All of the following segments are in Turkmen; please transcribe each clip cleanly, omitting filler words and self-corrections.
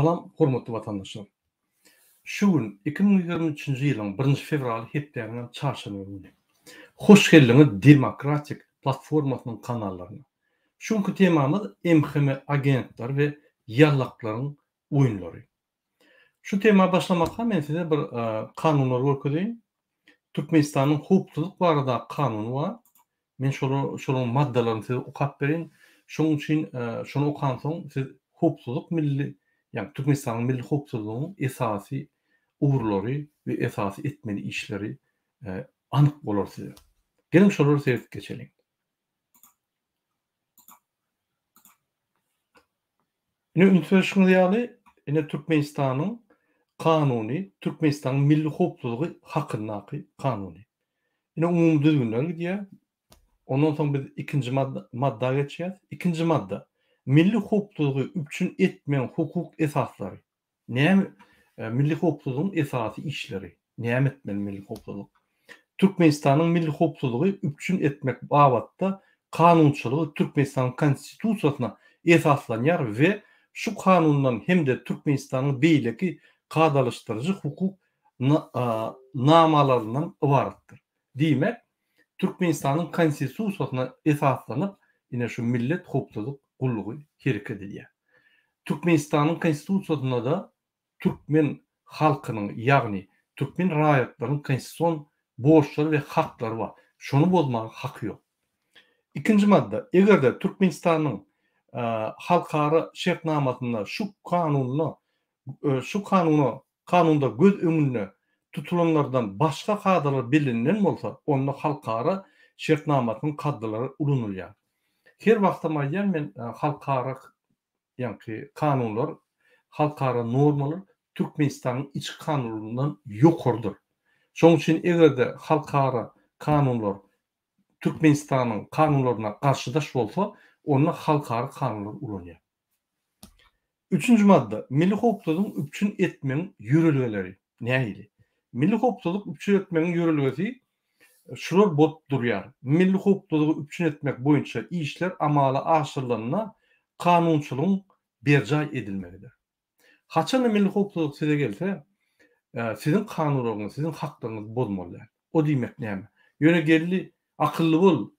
Salam, hormatly vatandaşlar. Şu gün 2023-nji ýylyň 1 fevral hepdäniň çarşamba günü. Hoş geldiňiz Demokratik platformasynyň kanallaryna. Şuňky temamyz MHM agentler we ýallaklaryň oýunlary. Şu tema başlamakka men size bir kanunlar görkezýän. Türkmenistanyň hukukçylyk barada kanuny bar. Men şonuň maddalaryny size okap berin. Şoň üçin şonu okan soň siz hukukçylyk milli, yani Türkmenistanyň milli hukukçylygynyň esasy uğurlary we esasy etmeli işleri anyk bolar size. Gelin şolary seyredip geçelim. Ine ünsüzşüň ýaly ine Türkmenistanyň kanuny, Türkmenistanyň milli hukukçylygy hakyndaky kanuny. Ine umum düzgünler diýär. Ondan soň biz ikinji madda geçýär. İkinji madda milli hukukçylygy üçin etmeň hukuk esaslary. Näme milli hukukçylygyň esasy işleri? Näme etmeli milli hukukçylyk? Türkmenistanyň milli hukukçylygy üçin etmek babatda kanunçylygy Türkmenistanyň konstitusiýasyna esaslanýar we şu kanundan hem-de Türkmenistanyň beýleki gadalaşdyrjy hukuk namalaryndan ibaratdyr. Diýmek, Türkmenistanyň konstitusiýasyna esaslanyp ine şu millet hukukçylyk gullugy hereket edýär. Türkmenistanyň konstitusiýasynda da Türkmen halkynyň, ýagny Türkmen raýatlarynyň konstitusiýon borçlary we haklary bar. Şonu bozmagy haky ýok. İkinji madda, egerde Türkmenistanyň halkara şertnamasynda şu kanunda göz öňünde tutulanlardan başga kadalar bilinen bolsa, onda halkara şertnamasynyň kaddalary ulanylýar. Her wagtda maýan men halkara ýa-ni kanunlar, halkara normalar Türkmenistanyň iç kanunundan ýokardyr. Şoň üçin egerde halkara kanunlar Türkmenistanyň kanunlaryna garşydaş bolsa, onda halkara kanunlar ulanýar. Üçüncü madda, milli hukukçylyk üçin etmeň ýürelgeleri. Nähili? Milli hukukçylyk üçin etmeň ýürelgesi şular bolup durýar. Milli hukukçylygy üçin etmek boýunça işler amala aşyrylanyna kanunçylygyň berjay edilmelidir. Haçan milli hukukçylyk size gelse, sizin kanunlaryňyz, sizin haklaryňyz bozmaly. O diýmek näme? Ýöne geldi, akylly bol.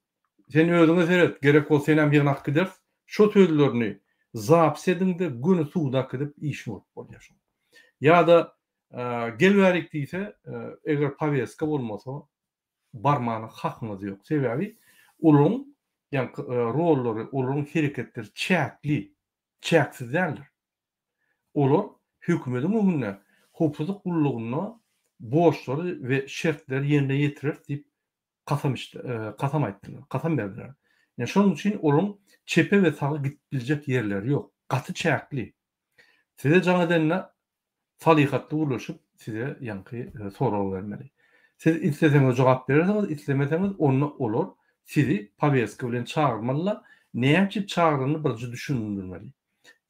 Sen özüňe seret, gerek bolsa sen hem ýygyna akydar. Şo sözlerini zapis edinde günü suwda kidip iş bolýar. Ya da gelbärik diýse, eger powestka bolmasa barmany hakyňyz ýok. Sebebi olaryň rollary, olaryň hereketleri çäkli, çäksiz däldir. Olar hökümetiň öňünde hukukçylyk gullugyna borçlary we şertleri ýerine ýetirir diýip kasam aýtdylar, kasam berdiler. Yani şoň üçin olaryň çepe we sagy gitbiljek ýerleri ýok. Gaty çäkli. Size jaňa denle salihatly ulaşyp size ýanky sorag bermeli. Siz isleseňiz jogap berersiňiz, islemeseňiz onu olar sizi powestka bilen çağırmalylar. Näçe çağırdyny birinji düşündirmeli.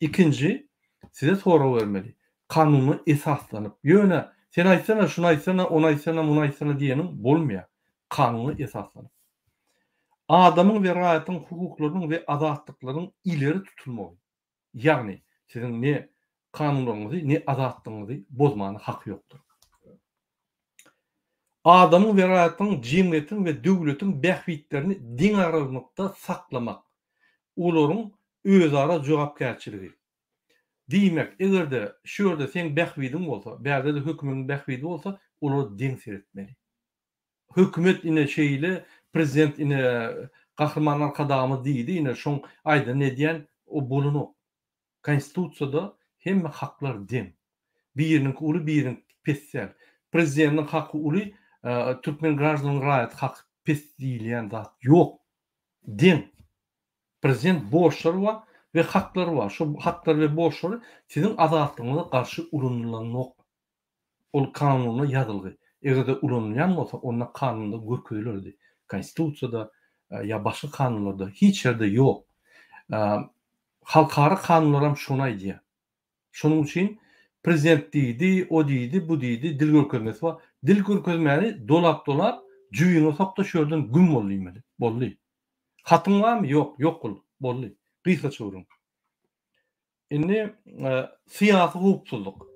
İkinji, size sorag bermeli. Kanuny esaslanyp, ýöne sen aýtsana, şunu aýtsana, onu aýtsana, muny aýtsana diýenim bolmaýar. Kanuny esaslanyp. Adamyň we raýatyň hukuklarynyň we azatlyklarynyň ileri tutulmagy. Ýagny siziň ne kanunlaryňyzy, ne azatlygyňyzy bozmagyna haky ýokdur. Adamyň we raýatyň, jemgyýetiň we döwletiň bähwitlerini diň aralykda saklamak. Olaryň özara jogapkärçiligi. Diýmek, egerde şu ýerde sen bähwidiň bolsa, bäde de hökümetiň bähwidi bolsa, olar diň seretmeli. Hökümet ine şeýle, prezident ine gahrmanlar kadamy diýdi, ine şoň aýda ne diýen o boluny. Konstitusiýada hemme haklar diň. Biriniň uly, biriniň spesial. Prezidentiň haky uly, Türkmen garajynyň raýat hak pes diýilýän zat ýok. Diň. Prezident borçlary bar we haklary bar. Şu haklar we borçlary siziň azatlygyňyza garşy ulanylanyok. Ol kanunyna ýazylgy. Egerde ulanylýan bolsa, onda kanunda görkezilirdi. Konstitusiýada ýa başga kanunlarda hiç ýerde ýok. Halkara kanunlar hem şonu aýdýar. Şonuň üçin prezident diýdi, o diýdi, bu diýdi, dil görkezmesi bar. Dil görkezmäni dolap jüýüňe sokda şu ýerden gün bolýmeli. Boldy. Hatyň barmy? Ýok, ýok boldy. Gysga çöwürüň. Indi siyasi hukukçuluk.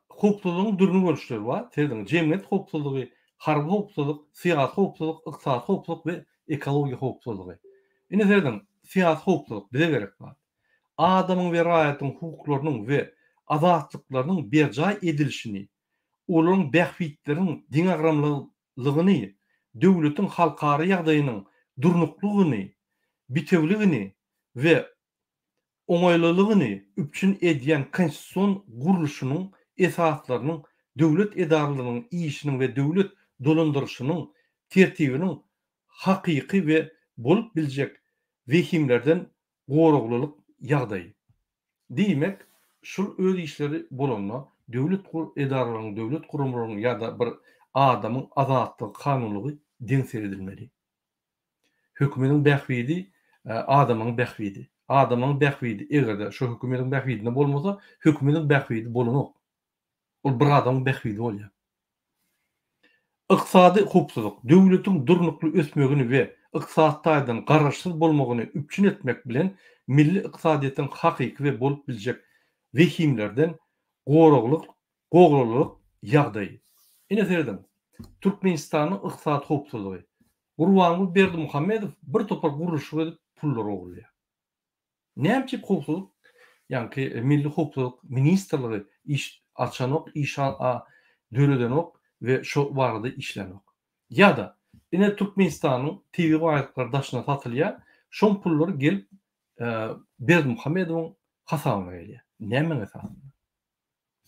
Hukukçuluğun dürünü bölüşleri var. Terdiň jemgyýet hukukçulugy, harby hukukçuluk, siyasi hukukçuluk, ykdysady hukukçuluk we ekologiýa hukukçulugy. Indi terdiň siyasi hukukçuluk bize gerek bar. Adamyň we raýatyň hukuklarynyň we azatlyklarynyň berjay edilişini, olaryň bähwitleriniň diňagramlygyny, döwletiň halkary ýagdaýynyň durnuklygyny, bitewligini we oňaýlylygyny üpçün edýän konstitusiýon guruluşynyň esaslarynyň döwlet edaralarynyň işiniň we döwlet dolandyrşynyň tertibiniň hakyky we bolup biljek wehimlerden goruglylyk ýagdaýy. Diýmek, şol öz işleri bolanma döwlet edaralarynyň, döwlet gurumlarynyň ýa-da bir adamyň azatlygy, kanunlygy diň seredilmeli. Hökümetiň bähwidi adamyň bähwidi. Adamyň bähwidi egerde şu hökümetiň bähwidine bolmasa, hökümetiň bähwidi bolanok. Ol bir adamyň bähwidi bolýar. Iqtisady hukukçuluk, döwletiň durnukly ösmegini we ykdysaddaýdan garaşsyz bolmagyny üpçün etmek bilen milli ykdysadyýetyň hakyky we bolup biljek wehimlerden gogrulyk ýagdaýy. Ine serdim. Türkmenistanyň ykdysady hukukçulugy. Gurbanguly Berdimuhammedow bir topar guruluşy edip pullar oglýar. Näme hukukçuluk? Ýani milli hukukçuluk ministrligi iş açanok, iş döredenok we şo barada işlenok. Ýa-da ine Türkmenistanyň TV baýaklary daşyna satylýar, şol pullar gelip Berdimuhammedowyň hasabyna gelýär. Näme esasynda?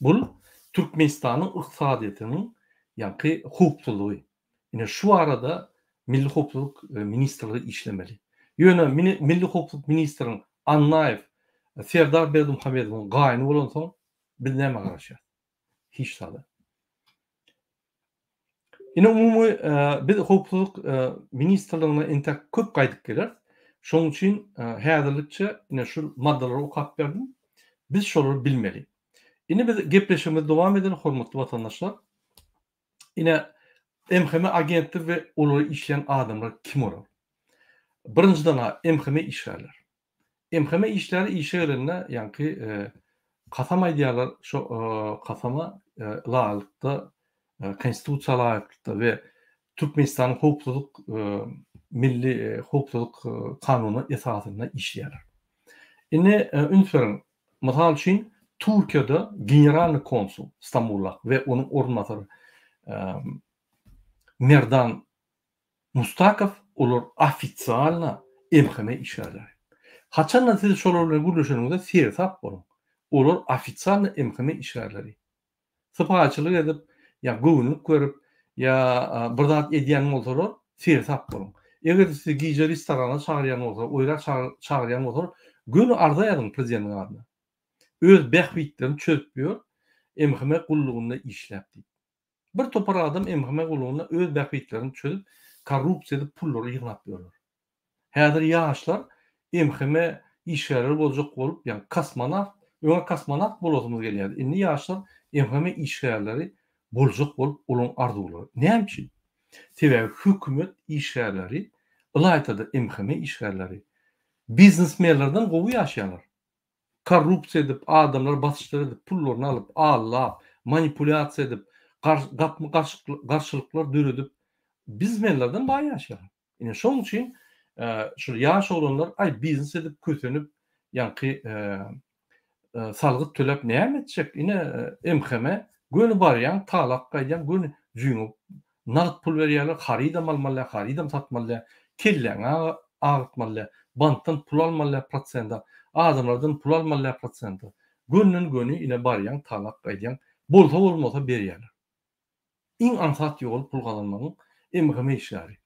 Bul Türkmenistanyň ykdysadyýetynyň ýani hukukçulugy. Ine şu arada milli hukukçuluk ministrligi işlemeli. Ýöne milli hukukçuluk ministriň Annaýew Serdar Berdimuhammedowyň gaýny bolan soň biz näme garaşýar? Hiç sada. Ine umumy biz hukukçuluk ministrligine entek köp gaýdyp geler. Şoň üçin häzirlikçe ine şu maddelary okap berdim. Biz şolary bilmeli. Ine biz gepleşigimize dowam edelim hormatly watandaşlar. Ine MHM agentleri we olary işleyen adamlar kim olar? Birinciden MHM işgärler. MHM işleri işgärlerine ýani kasama diýerler, şo kasama laýykda konstitusiýa laýykda we Türkmenistanyň hukukçuluk milli hukukçuluk kanuny esasyna işleýärler. Ine ünsüren mysal üçin Türkiýede generalny konsul Stambulla we onuň ornatary Merdan Mustakow olar ofitsialna MHM işgärler. Haçan siz şolary guruluşyňyzda sersap bolun. Olar ofitsialna MHM işgärleri. Sypaçylyk edip ýa göwnük görüp ýa bir zat edýän bolsalar sersap bolun. Eger siz giýje restorana çagyrýan bolsa, oýra çagyrýan bolsa, göni arzaýaryň prezidentiň adyna. Öz bähwitlerini çözüp ýör, MHM gullugynda işläpdi. Bir topar adam MHM gullugynda öz bähwitlerini çözüp korrupsiýa edip pullary ýygnap ýörler. Häzir ýaşlar MHM işgärleri boljak bolup, ýani kosmonawt bolasymyz gelýär. Indi ýaşlar MHM işgärleri boljak bolup olaň arzuwlary. Näme üçin? Sebäbi hökümet işgärleri, ýa-da MHM işgärleri biznesmenlerden gowy ýaşaýarlar. Korrupsiýa edip, adamlar basyşlar edip, pullaryny alyp, allap, manipulasiýa edip, garşylyklar döredip biznesmenlerden baý ýaşaýarlar. Ine şoň üçin şu ýaş olanlar biznes edip kösenip ýani salgyt töläp näme etjek? Ine MHM göni barýan, talak gaýdan göni jüňüp nagt pul berýärler, haridam almaly, haridam satmaly, kelleňe agtmaly, bankdan pul almaly protsenta, adamlardan pul almaly protsenta. Gönnün ine barýan, talak gaýdan bolsa bolmasa berýärler. Iň ansat ýol pul gazanmagyň MHM işgäri.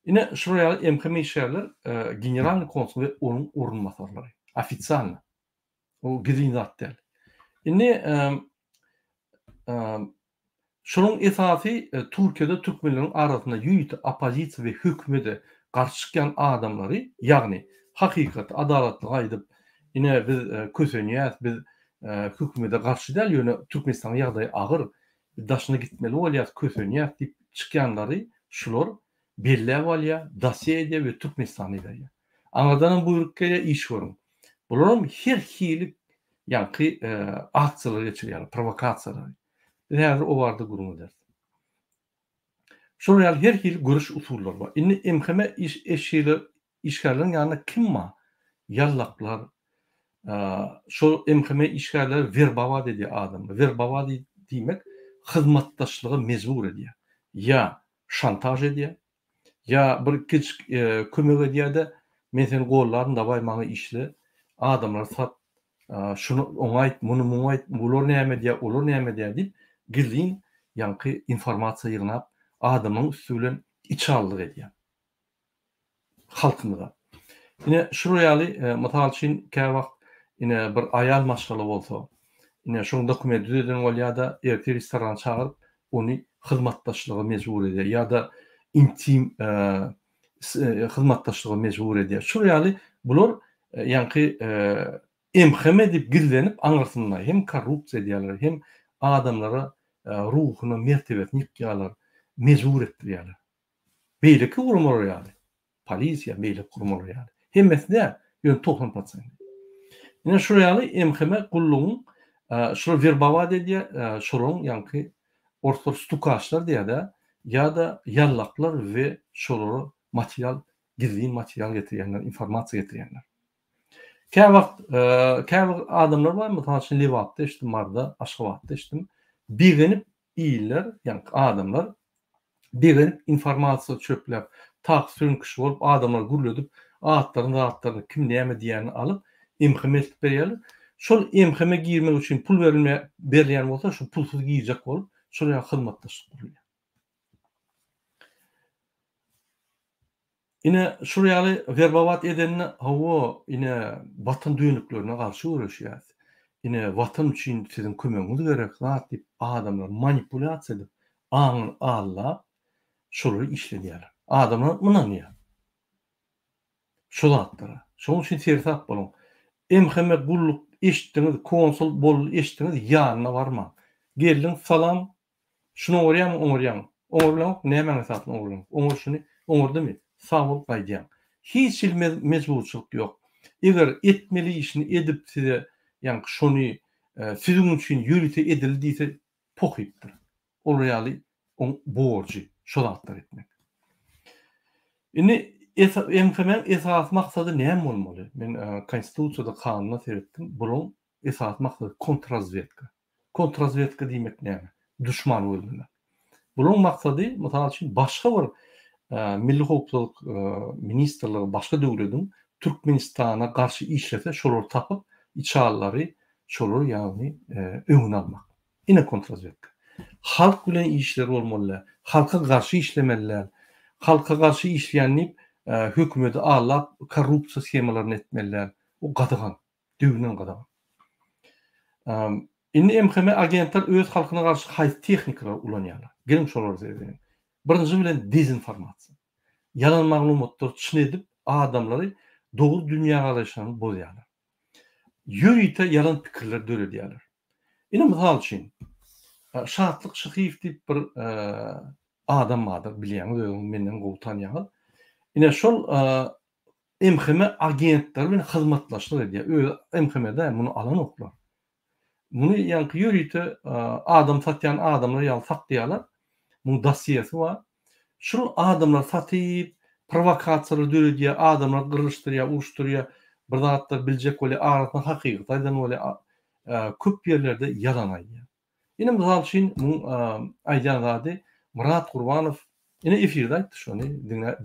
Ine şuraya MHM işgärler generalny konsul we onuň orunmasarlary. Ofitsialna. O girin zat däl. Ine şonuň esasy Türkiýede türkmenleriň arasynda ýüýti opozisiýa we hökümete garşy çykan adamlary, ýagny hakykat, adalatly gaýdyp, ine biz kösenýäs, biz hökümete garşy däl, ýöne Türkmenistanyň ýagdaýy agyr, daşyna gitmeli bolýar, kösenýäs diýip çykýanlary şular belli bolýar, Dasyýa we Türkmenistany edýär. Aňardan buyruk gelýär, iş görün. Bularam her hili ýanky aksiýalar geçirýär, provokasiýalar. Häzir o barada gurumy der. Şol ýaly her hili görüş usullary bar. Indi emheme eşeler işgärlerin ýanyna kim bar? Ýallaklar, şol emheme işgärler werbawat edýär adamy. Werbawat diýmek hyzmatdaşlygy mejbur edýär. Ya şantaj edýär, ya bir kiçik kömek edýär-de men seni gollarym da maňa işle adamlar sat şunu oňa aýt, muny muňa aýt, bular näme diýär, olar näme diýär diýip gizlin ýanky informasiýa ýygnap adamyň üstünden içallyk edýär. Halkymyza. Ine şu ýaly mysal üçin käme wagt ine bir aýal maşgala bolsa, ine şoň dokument düzeden bolýar-da erti restoran çagyryp ony hyzmatdaşlyga mejbur edýär ýa-da intim hyzmatdaşlyga mejbur edýär. Şu ýaly bular ýanky emheme dip gizlenip aňyrsynlar. Hem korrupsiýa edýärler, hem adamlara ruhuny, mertebesini ýykýarlar, mejbur etdirýärler. Beýleki gurumlar ýaly. Polisiýa beýleki gurumlar ýaly. Hemmesinde ýön 90%. Ine şu ýaly emheme gullugyň şol werbawat edýär, şolaryň ýanky orta stukaşlar diýär-de ýa-da ýallaklar we şolary material, gizli material getirýänler, informasiýa getirýänler. Käme adamlar bar, mysal üçin Liwatda eşitdim, barda Aşgabatda eşitdim. Bigenip iýiller, ýani adamlar bigenip informasiýa çöpläp, tak sürünkiş bolup adamlar gürledip, atlaryny kim näme diýäni alyp emheme etip berýärler. Şol emheme girmek üçin pul berilýän bolsa, şu pulsuz giýjek bolup, şol ýa hyzmatdaşlyk bolýar. Ine şu ýaly werbawat edenni hawa ine watan düýnüklerine garşy görüşýär. Ine watan üçin sizin kömegiňiz gerek zat diýip adamlar manipulasiýa edip, aňyny allap şolary işledýärler. Adamlar munanýar. Şol atdyra. Şoň üçin sersat bolun. Emheme gulluk eşitdiňiz, konsul bol eşitdiňiz, ýanyna barma. Geldiň salam, şunu orýam, oňarýam. Oňarlaň, näme esasy oňarlaň? Oňar şunu, oňardymmy? Sağ bol gaýdýan. Hiç mejburçylyk ýok. Eger etmeli işini edip size ýani şonu sizin üçin ýürüte edildiýse pohypdyr. Ol ýaly on borçy şolatlar etmek. Indi emheme esas maksady näme bolmaly? Men konstitusiýada kanuna seretdim. Bunyň esas maksady kontrrazvedka. Kontrrazvedka diýmek näme? Düşman öldürmek. Bunyň maksady mysal üçin başga bir Milli hukuk ministerleri başka döwletiň Türkmenistana karşı işlese şolary tapyp içallary şolary ýagny öňüne almak. Ine kontrazvedka. Halk bilen işleri bolmaly, halka karşı işlemeliler. Halka karşı işleýänip hökümeti allap korrupsiýa schemalaryny etmeliler. O gadagan, düýünden gadagan. Indi emheme agentler öz halkyna karşı haýsy tehnikler ulanýarlar. Gelin şolary zerdeň. Birinji bilen dezinformasiýa. Yalan maglumatlar çyn edip adamlary dogry dünýä garaşyny bozýarlar. Ýürüýte yalan pikirler döredýärler. Ine mysal üçin Şatlyk Şyhyp diýip bir adam bardyr, bilýäňiz, menden gowy tanýar. Ine şol emheme agentler bilen hyzmatlaşyk edýär. Emhemede muny alan oklar. Muny ýanky ýürüýte adam satýan adamlar ýaly sakdaýarlar. Bunun dasyesi var. Şol adamlar satyp, provokasiýalar döredýär, adamlar gyrışdyrýar, uşdurýar, bir zatlar biljek bolýar, aradan hakykat aýdan bolýar, köp ýerlerde yalan aýdýar. Ine mysal üçin bu aýdan zady Murat Gurbanow ine efirde aýtdy şonu,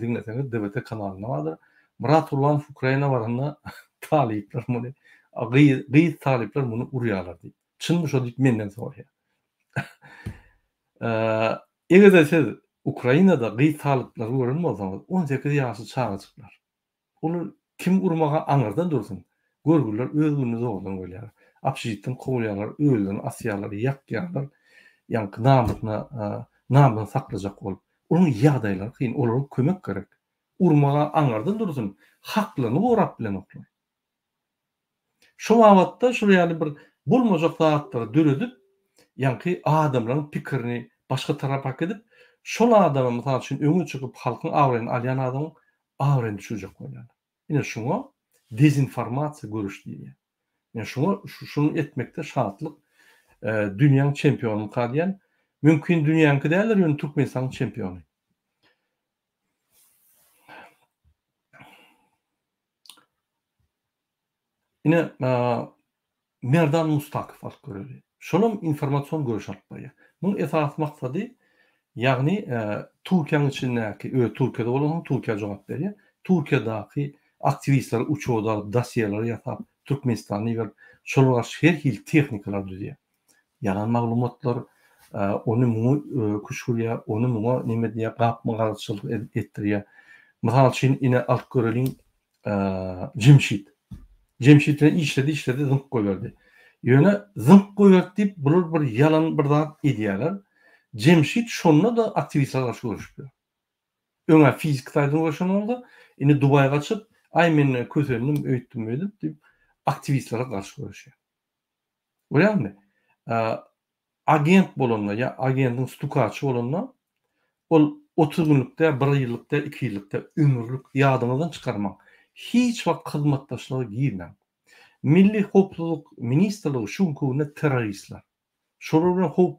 dinleseňiz DBT kanalyna bardyr. Murat Gurbanow Ukraina baranda talipler muny, gyýyt talipler muny urýarlar diýip. Çynmy şo diýip menden soraýar. Eger siz Ukrainada gyýyt talipler gören bolsaňyz 18 ýaşy çağajyklar. Olar kim urmaga aňyrdan dursun. Görgüler özüni zogdan bolýar. Apşytdan kowlýarlar, öldürýän asýarlar, ýakýarlar. Ýanky namyny saklajak bolup. Onun ýagdaýlary kyn, olara kömek gerek. Urmaga aňyrdan dursun. Haklaryny gorap bilen oklar. Şu wagtda şu ýaly bir bolmajak zatlary döredip, ýanky adamlaryň pikirini başga tarapa edip, şol adamy mysal üçin öňe çykyp halkyň awryny alýan adam awryny düşürjek bolýar. Ine şoňa dezinformasiya görüşdiýär. Yani şunu etmekde şartlyk dünýäň çempionu kadýan, mümkin dünýäňki däler, ýöne Türkmenistanyň çempionu. Ine Merdan Mustakyp alyp göreli. Şonum informasiýon görüş alyp barýar. Muň esas maksady, ýagny Türkiýanyň içindäki, Türkiýede bolan Türkiýe jogap berýär. Türkiýedaky aktivistler uçoda dosiýeler ýasap, Türkmenistany we şolara her hil tehnikalar düzýär. Yalan maglumatlar, onu muňa kuşurýar, onu muňa nime diýär, gapmagarçylyk etdirýär. Mysal üçin ine alyp göreliň Cemşit'e işledi, zınk koyverdi. Yöne zınk koyverdi deyip bulur bir yalan bir zat edýärler. Cemşit şonuna da aktivistler garşy görüşüpdir. Öňe fizik taýdan ulaşan boldy. Ine Dubaýa gaçyp, ay men köselendim, öýtdim diýip aktivistlere garşy görüşýär. Görýärmi? Agent bolanlar ya agentin stukaçy bolanlar ol 30 günlükde, 1 ýyllykda, 2 ýyllykda ömürlük ýadyňyzdan çykarmak. Hiç wagt hyzmatdaşlygy giýmän. Milli Howpsuzlyk Ministrligi şunkuna terroristler. Şolar bilen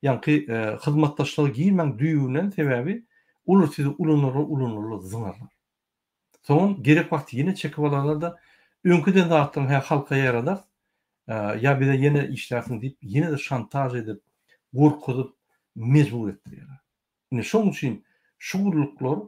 ýanky hyzmatdaşlygy giýmän düýünden sebäbi ular sizi ulunurlar zyňarlar. Soň gerek wagt ýene çekip alarlar da öňküden zatlaryň halka ýaradar. Ya bir de yine işlersin deyip yine de şantaj edip korkutup mecbur ettirýärler. Ine şoň üçin şu guruluklar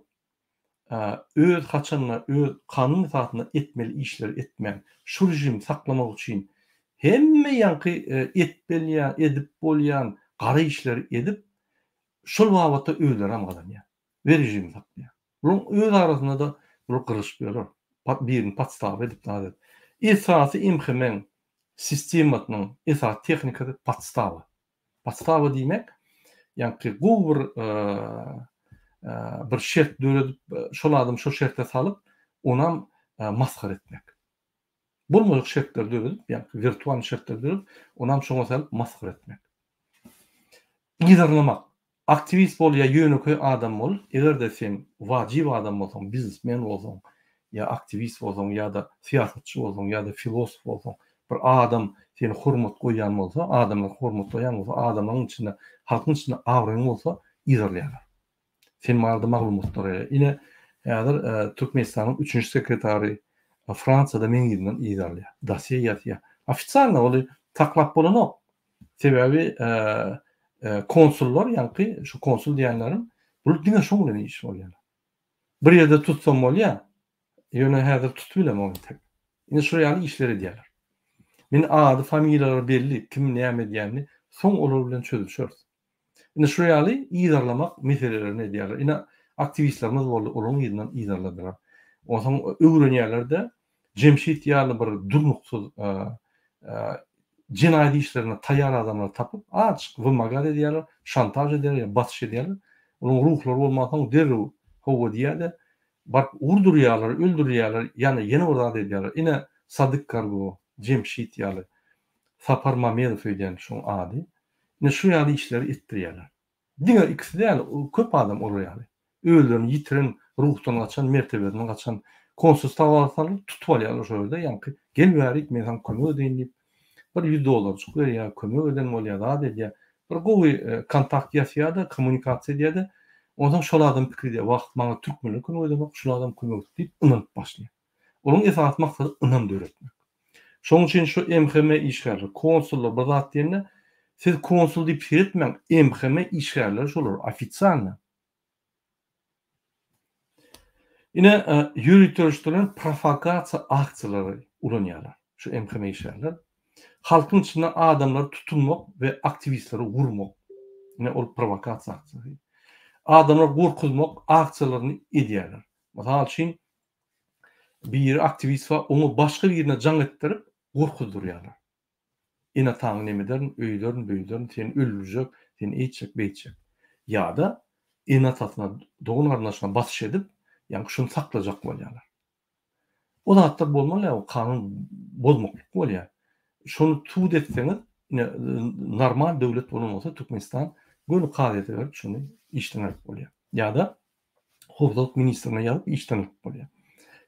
öz haçanlar, öz kanun itaatynda etmeli işler etmän, şu rejim saklamak üçin hemme ýanky etmelýän, edip bolýan gara işler edip şol wagtda özleri amgalanýar. Ve rejim saklaýar. Bular öz arasynda da bular gyrışýarlar. Birini patstaw edip daýar. Esasy imhemen sistematynyň esas tehnikasy patstawy. Patstawy diýmek, ýanky bir şert döredip, şol adam şol şertte salyp, onam maskar etmek. Bolmadyk şertler döredip, ýanky virtual şertler döredip, onam şoňa salyp maskar etmek. Ýydarlamak. Aktivist bol ýa ýöneköy adam bol, egerde sen wajib adam bolsaň, biznesmen bolsaň, ýa aktivist bolsaň, ýa da siýasatçy bolsaň, ýa da filosof bolsaň, bir adam seni hormat goýan bolsa, adamlar hormat goýan bolsa, adamlaryň içinde, halkyň içinde awraň bolsa, ýydarlaýarlar. Sen marda maglumatlar ine häzir Türkmenistanyň 3-nji sekretary Fransada men ýerden ýydarlaýar. Dosiýe ýatýar. Ofitsialny oly taklap bolanok. Sebäbi konsullar ýanky şu konsul diýenlerim bu diňe şoň bilen iş bolýar. Bir ýerde tutsam bolýar. Ýöne häzir tutbilem onu tek. Ine şu ýaly işler edýärler. Men ady, familiýalary belli, kim näme diýäni soň olar bilen çözüşür. Ine şu ýaly ýydarlamak meselelerini edýärler. Ine aktivistlerimiz boldy, olaryň ýerden ýydarladylar. Oňa öwrenýärler-de Cemşit ýaly bir durnuksuz cinayet işlerine tayyar adamlar tapıp açık vımagad edýärler, şantaj edýärler, batyş edýärler. Onun ruhlary bolmasaň derrew howa diýär-de bak urdurýarlar, öldürýärler, ýani ýene ozat edýärler. Ine Sadyk Kargo, Cemşit ýaly, Sapar Mamedow öýdän şu ady. Ine şu ýaly işleri etdirýärler. Diňe ikisi däl, köp adam olur ýaly. Öldüren, ýitiren, ruhdan gaçan, mertebeden gaçan konsul tawasaly tutup alýarlar şo ýerde. Ýanky gel berik men sana kömek edeýin diýip $100 çykýar ýa kömek eden bolýar da diýär. Bir gowy kontakt ýaşaýar-da, kommunikasiýa edýär-de. Ondan şol adam pikir edýär, wagt maňa türkmenlik kömek edemek, şol adam kömek diýip ynanyp başlaýar. Olaryň esas maksady ynam döretmek. Şoň üçin şu MHM işgärler, konsullar bir zat diýende siz konsul diýip şeretmeň, MHM işgärler şolar ofitsialny. Ine ýürütýärler propagasiýa aksiýalary ulanýarlar. Şu MHM işgärler halkyň içinde adamları tutulmak ve aktivistleri vurmak. Ine ol provokasiýa aksiýasy. Adamlar gorkuzmak aksiýalaryny edýärler. Mysal üçin bir aktivist var, onu başka birine can ettirip gorkuzdurýarlar. Ine taň nemeden, öýdörün, seni öldürecek, seni eýtjek, beýtjek. Ya da ine tatyna, doğun arnaşyna batyş edip, ýani şunu saklajak bolýarlar. O da hatda bolmaly, o kanun bozmaklyk bolýar. Şonu tuğut etseňiz, normal döwlet bolan bolsa Türkmenistan gönül kaýdy berip şunu işden alyp bolýar. Ya da Howpsuzlyk ministrine ýazyp işden alyp bolýar.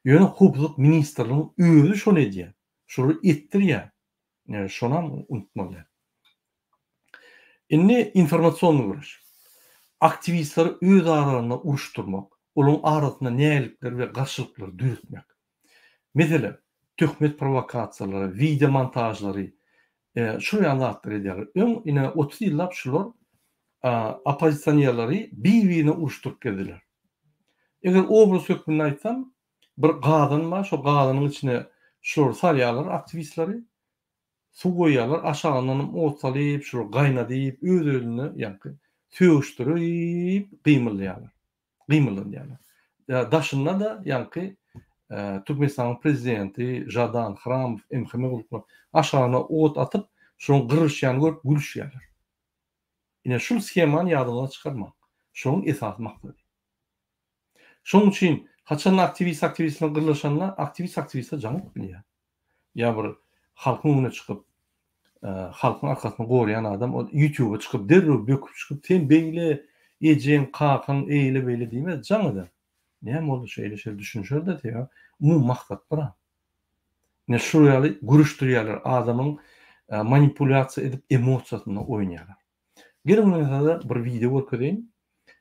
Ýöne hukuk ministrligiň özü şonu edýär. Şunu etdirýär. Şonam unutmaly. Inni informasiýonly güreş. Aktivistleri öz aralarında uruşturmak, onun arasında nälikler ve garşylyklar düretmek. Mesela töhmet provokasiýalary, video montajlary şu ýalatlar edýär. Ine 30 ýyllap şular opozisionerleri bir-birine uruşturup geldiler. Eger obraz hökmünde aýtsam, bir gadan bar, şo gadanyň içine şol salýarlar aktivistleri, su goýýarlar, aşagydan ot salyp, şol gaýnadyp, öz-özüne ýa-ni söýüşdirip gymylýarlar. Gymylýarlar. Daşynda da ýa-ni Türkmenistanyň prezidenti Jadan Hramow, Emhemegulov aşagyna ot atyp, şoň gyrşýany görüp gülüşýärler. Ine şol schemany ýadyňdan çykarmak. Şoň esas maksady. Şoň üçin haçan aktivistler gyrlaşanlar, aktivist janyp bilýär. Ya bir halkyň öňüne çykyp, halkyň arkasyna gorayan adam o YouTube'a çykyp derrew böküp çykyp sen beýle ejeň, kakyň, eýle beýle diýmez, janyda. Näme boldy şeýle düşünşerde ýa, umum maksat bira. Ne şu ýaly gürüşdirýärler, adamyň manipulasiýa edip emosiýasyna oýnaýarlar. Gelin bir video görkedeýin.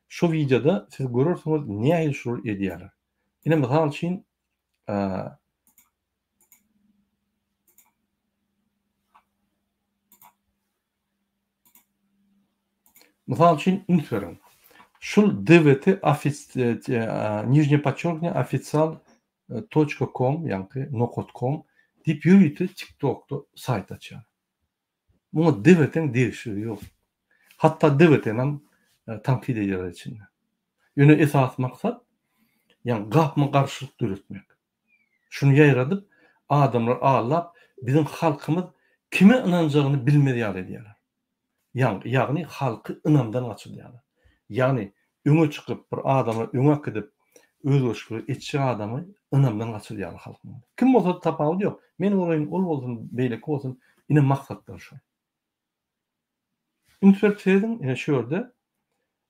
Şu videoda siz görürsünüz näme şu edýärler. Ine mysal üçin Instagram. Şul DVT нижнее подчеркивание oficial.com ýa-ni .com diýip ýürüýti TikTok'da sayt açýar. Muňa DVT'ň derişigi ýok. Hatta DVT'nem tankid edýär içinde. Ýöne esas maksat ýa-ni gapma garşylyk düretmek. Şunu ýaýradyp adamlar ağlap bizim halkymyz kime inanjagyny bilmedýär edýärler. Ýagny halky inamdan açylýarlar. Ýagny öňe çykyp bir adama öňe gidip öz goşuly etçi adamy inamdan açylýar halkyň. Kim bolsa tapawy ýok. Men olaýyn, ol bolsun, beýleki bolsun, ine maksatlar şu. Interfetin şu ýerde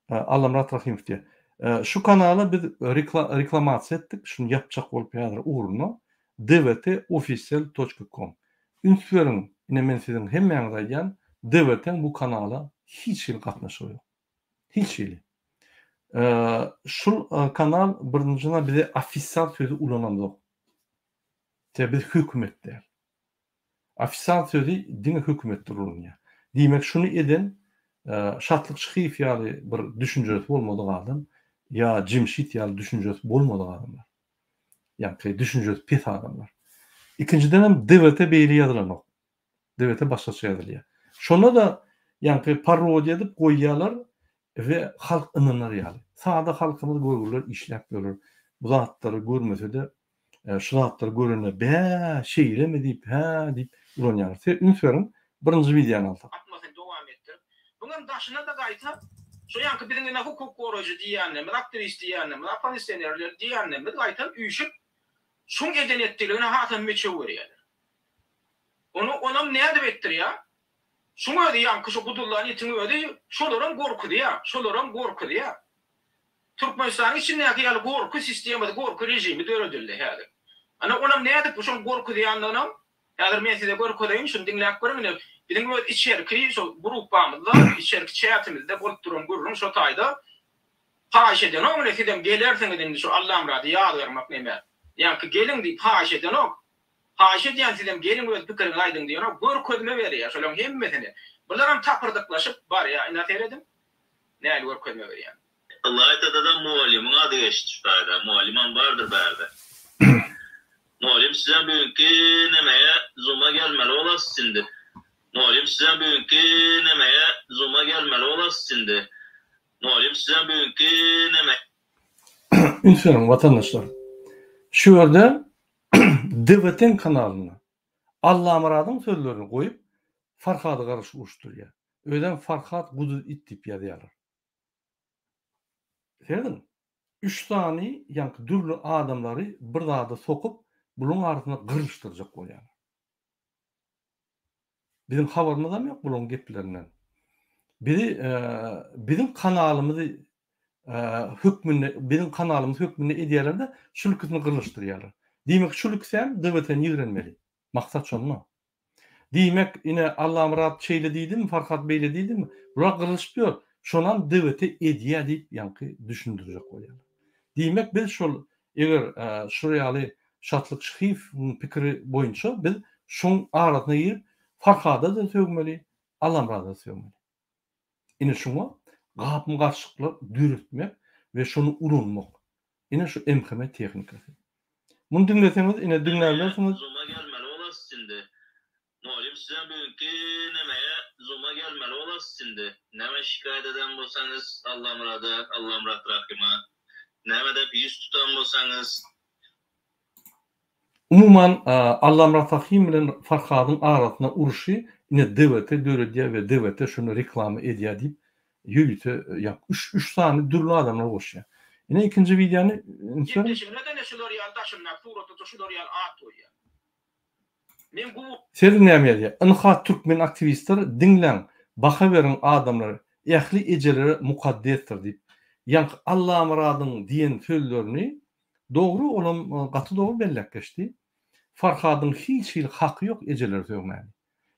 Allah Murat Rahimov diýär. Şu kanaly biz reklamasiýa etdik. Şunu ýapjak bolup ýadyr uğruna dvtofficial.com. Interfetin ine men sizin hemmeňiz aýdýan DVT'ň bu kanala hiç ýyl gatnaşygy ýok. Hiç ýyl. Şul kanal birincina bize ofisial sözü ulanandyk. Biz hökümetde. Ofisial sözü dini hökümetde ulanýar. Diýmek şunu eden şatlyk şyhyf ýaly bir düşünjesi bolmadyk adam ýa jimşit ýaly düşünjesi bolmadyk adamlar. Ýa-ni düşünjesi pes adamlar. İkinciden hem DVT beýle ýazylanok. DVT başgaça ýazylýar. Şonu da ýa-ni parodiýa edip goýýarlar ve halk inanlar ýaly. Sada halkymyz goýgurlar işläp görür. Bu zatlary görmese de şu zatlary görene bä şeýlemi diýip diýip ulanýar. Ünsörüm birinji videony aldyk. Atmasyn dowam etdirip, buňa daşyna da gaýta, şu ýanky birine hukuk goraýjy diýenler, aktivist diýenler, opozisionerler diýenler gaýta üýşüp şoň eden etdiligine hatam meçe berýärler. Onam näde betdirýär? Şunu öde yankı şu kudurların etini öde, şolaran gorkudu ya. Türkmenistan'ın içindeki yalı gorku sistemi, gorku rejimi de ödüldü hadi. Ana onam ne edip bu şun gorkudu yandanam? Yadır men size gorkudayım, şunu dinleyip görüm. Bizim öde içerki, şu grupamızda, içerki chatimizde bolup durum görürüm, şu tayda. Paş eden o, ne sidem gelersin edin, şu Allah'ım radı yağ vermek neyme. Yankı gelin deyip paş eden o. Haşet diýen sizem gelin öz pikirini aýdyň diýen, gör ködüme berýär, şolam hemmetini. Bular tapyrdyklaşyp bar ýa, ina teredim. Näme gör ködüme berýär. Allah tadadan muallimın adı geçti şurada. Muallimam vardır berde. Muallim size bugünkü nemeye Zoom'a gelmeli olasy şimdi. Muallim size bugünkü nemeye Zoom'a gelmeli olasy şimdi. Muallim size bugünkü nemeye... Ünsürüm vatandaşlar. Şu ýerde DVT'ň kanalyna Allah Murad'ın sözlerini koyup Farhady garşy uruşturýar. Öden Farhad gudu it diýip ýazýarlar. Gördün? 3 tane ýa-ni dürli adamlary bir zada sokup bulyň arasynda gyrşdyrjak goýar. Bizim habarymyzam ýok bulyň geplerinden. Bizim kanalymyzy hökmünde edýärler-de şul kysmy gyrşdyrýarlar. Diýmek şulüksem döweten ýigrenmeli. Maksat şonma. Diýmek ine Allah Murat şeýle diýdim, Farhat beýle diýdim. Bular gyrylşpýar. Şonam döwete edýä diýip ýanky düşündirjek bolýar. Diýmek biz şol eger şurýaly Şatlyk Şyhyf pikiri boýunça biz şoň arasyna ýerip Farhada da sögmeli, Allah Murat da sögmeli. Ine şoňa gapmy garşyklar dürütmek we şonu ulanmak. Ine şu emheme tehnikasy. Muny dinleseňiz, ine dinlerlersiniz. Zuma gelmeli olasy şimdi. Molim sizden bugünkü nemeye zuma gelmeli olasy şimdi. Neme şikayet eden bolsaňyz Allah Murat'a, Allah Murat Rahim'a. Neme de yüz tutan bolsaňyz. Umuman Allah Murat Rahim bilen Farhadyň arasyna uruşy ine döwete döredýär we döwete şunu reklamy edýär diýip ýürüte ýap. 3 sany dürli adamlar goşýar. Ine ikinji videony Neden şular ýa daşymna suratda şular ýa atoýar. Men bu Serin näme Inha Türkmen aktivistler dinlen, baha beren adamlar ähli ejelere mukaddesdir diýip. Ýa Allah Muradyň diýen sözlerini dogry olan gaty dogry bellek geçdi. Farhadyň hiç haky ýok ejeler sögmäni.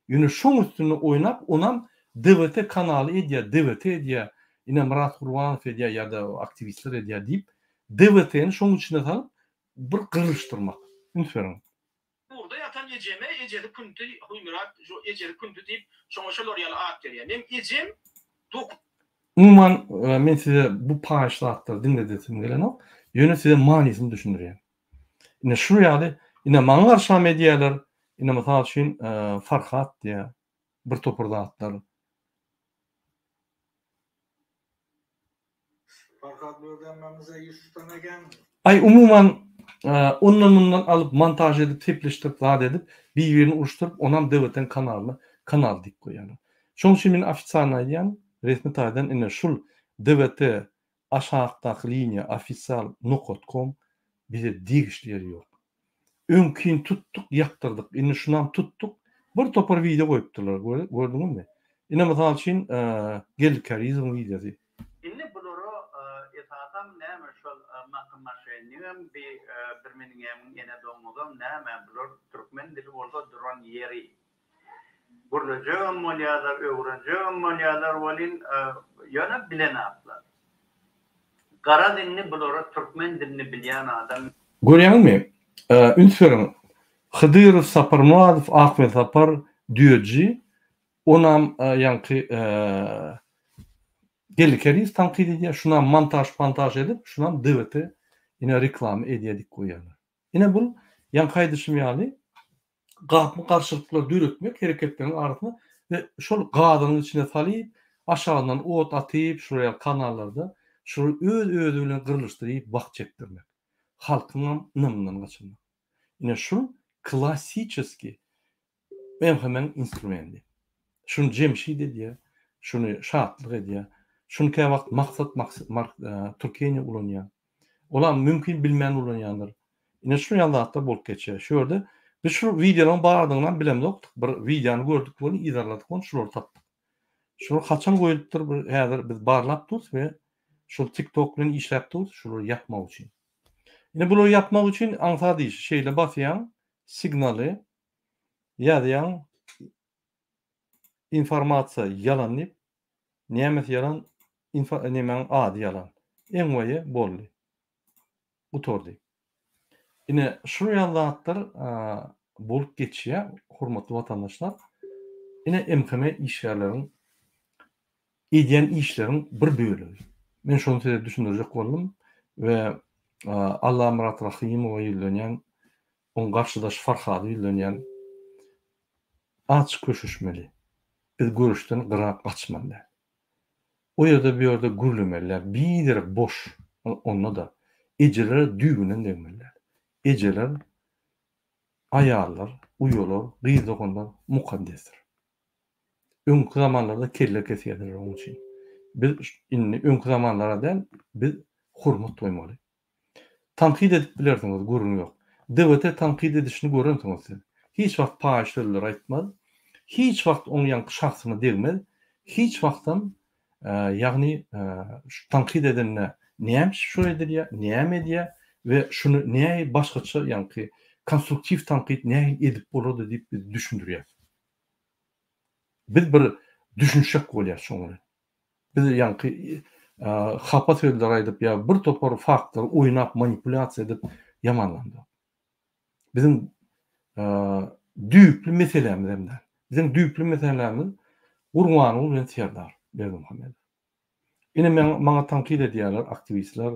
Ýöne şoň üstüne oýnap onam DVT kanaly edýär, DVT edýär, ine Murat Gurbanow edýär ýa-da aktivistler edýär diýip DVT'ni şoň içine salyp bir gyrışdyrmak. Ünsören. burada yatan ejeme, ejeli kündü, Murat, ejeli kündü diýip şoňa şolar ýaly at berýär. Men ejem Umuman men size bu paýşlatlar dinledim gelen o. Ýöne size manysyny düşündirýär. Ine şu ýaly ine maňa garşy medýalar, ine mysal üçin Farhat diýär, bir topurda atlar. Farhat öğrenmemize yüz tutan eken Ay umuman ondan alıp montaj edip tepleştirip zat edip bir-birini uruşturup onam devletten kanal dik koýarlar. Şoň üçin men ofitsialny aýdýan resmi taýdan ine şul DVT aşağıdaky linia official.com bize digişleri ýok. Öňkin tuttuk, ýaktyrdyk. Ine şunam tuttuk. Bir topar video goýupdylar. Gördüňizmi? Ine mysal üçin gelkarizm videosy. Inni buluru etatam näme şol makamaşenim bir mening ene doňmagam näme bulur türkmen dili bolsa duran ýeri. Burada jön molyalar, öwrenjön molyalar walin ýöne bilen atlar. Gara dilini buluru türkmen dilini bilýän adam. Görýäňizmi? Ünsörüm Hıdyrov Saparmuradov, Ahmet Sapar diýerji onam ýanky gelkeriz tankid edýär, şuna montaj edip, şuna DVT ine reklamy edýärdik goýarlar. Ine bul ýankaýdyşym ýaly gapmy garşylyklar dürütmek hereketleriň arasyna we şol gadynyň içine salyp, aşağıdan ot atyp, şuraya kanallarda şu öz bilen gyrylşdyryp wagt çekdirmek. Halkyň nymyndan gaçyrmak. Ine şu klassiçeski hemen instrumenti. Şunu jemşid edýär, şunu şatlyk edýär. Şunu ke wagt maksat Türkiýe ulanýar. Olar mümkin bilmän ulanýanlar. Ine şu ýaldatda bolup geçýär. Şurada biz şu videoň bardygyny bilemdik. Bir videony gördük, bunu izarladyk, onu şurada tapdyk. Şunu haçan goýulypdyr, häzir biz barlap durýar we şu TikTok bilen işläp durýar, şunu yapmak üçin. Ine bunu yapmak üçin aňsady şeýle basýan signaly ýazýan informasiýa ýalanyp näme ýalan näme ady ýalan. Eň goýy boldy. Bu tordy. Ine şu ýaldatlar bolup geçýär, hormatly watandaşlar. Ine MKM işgärleriň edýän işleriň bir bölegi. Men şonu size düşündirjek boldum we Allah Murat Rahimow ýyllanýan on garşydaş Farhady ýyllanýan açyk köşüşmeli. Biz görüşden gyrap gaçmaly. O ýerde bir ýerde gürlemeler, bir boş onda da ejeler düýgünen degmeler. Ejeler aýarlar, uýalar, gyzdygonlar mukaddesdir. Öňkü zamanlarda kelle kesýärler onuň üçin. Biz öňkü zamanlara da biz hormat toýmaly. Tankid edip bilersiňiz, görün ýok. DVT tankid edişini görürsiniz siz. Hiç wagt paýşlar aýtmaz. Hiç wagt oň ýanky şahsyny degmez. Hiç wagtdan ýagny tankid edenne näme şu edýär, näme edýär, ve şunu näme başgaça ýa-ni konstruktiv tanqid näme edip bolady diýip biz düşündürýär. Biz bir düşünşek bolýar şoňa. Biz ýa-ni hapa sözler aýdyp ýa bir topar faktor oýnap manipulasiýa edip yamanlandy. Bizim düýpli meselemiz hemde. Bizim düýpli meselemiz Urwanyň bilen Serdar Berdimuhammedow. Ine maňa tanqid edýärler aktivistler,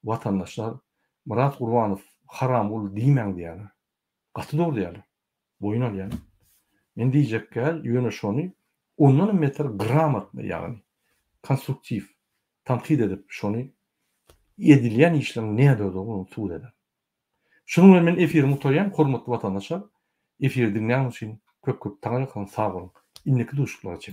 watandaşlar, Murat Urwanow haram bol diýmän diýärler. Gaty dogry diýärler. Boyun alýar. Men diýjekkä ýöne şonu ondan meter gramatly ýagny konstruktiv tanqid edip şonu edilýän işlerin näde olduğunu tuğ eder. Şunu bilen men efirimi tutaýan hormatly watandaşlar, efir dinleýän üçin köp-köp taňa sag bolun. Inneki duşuklar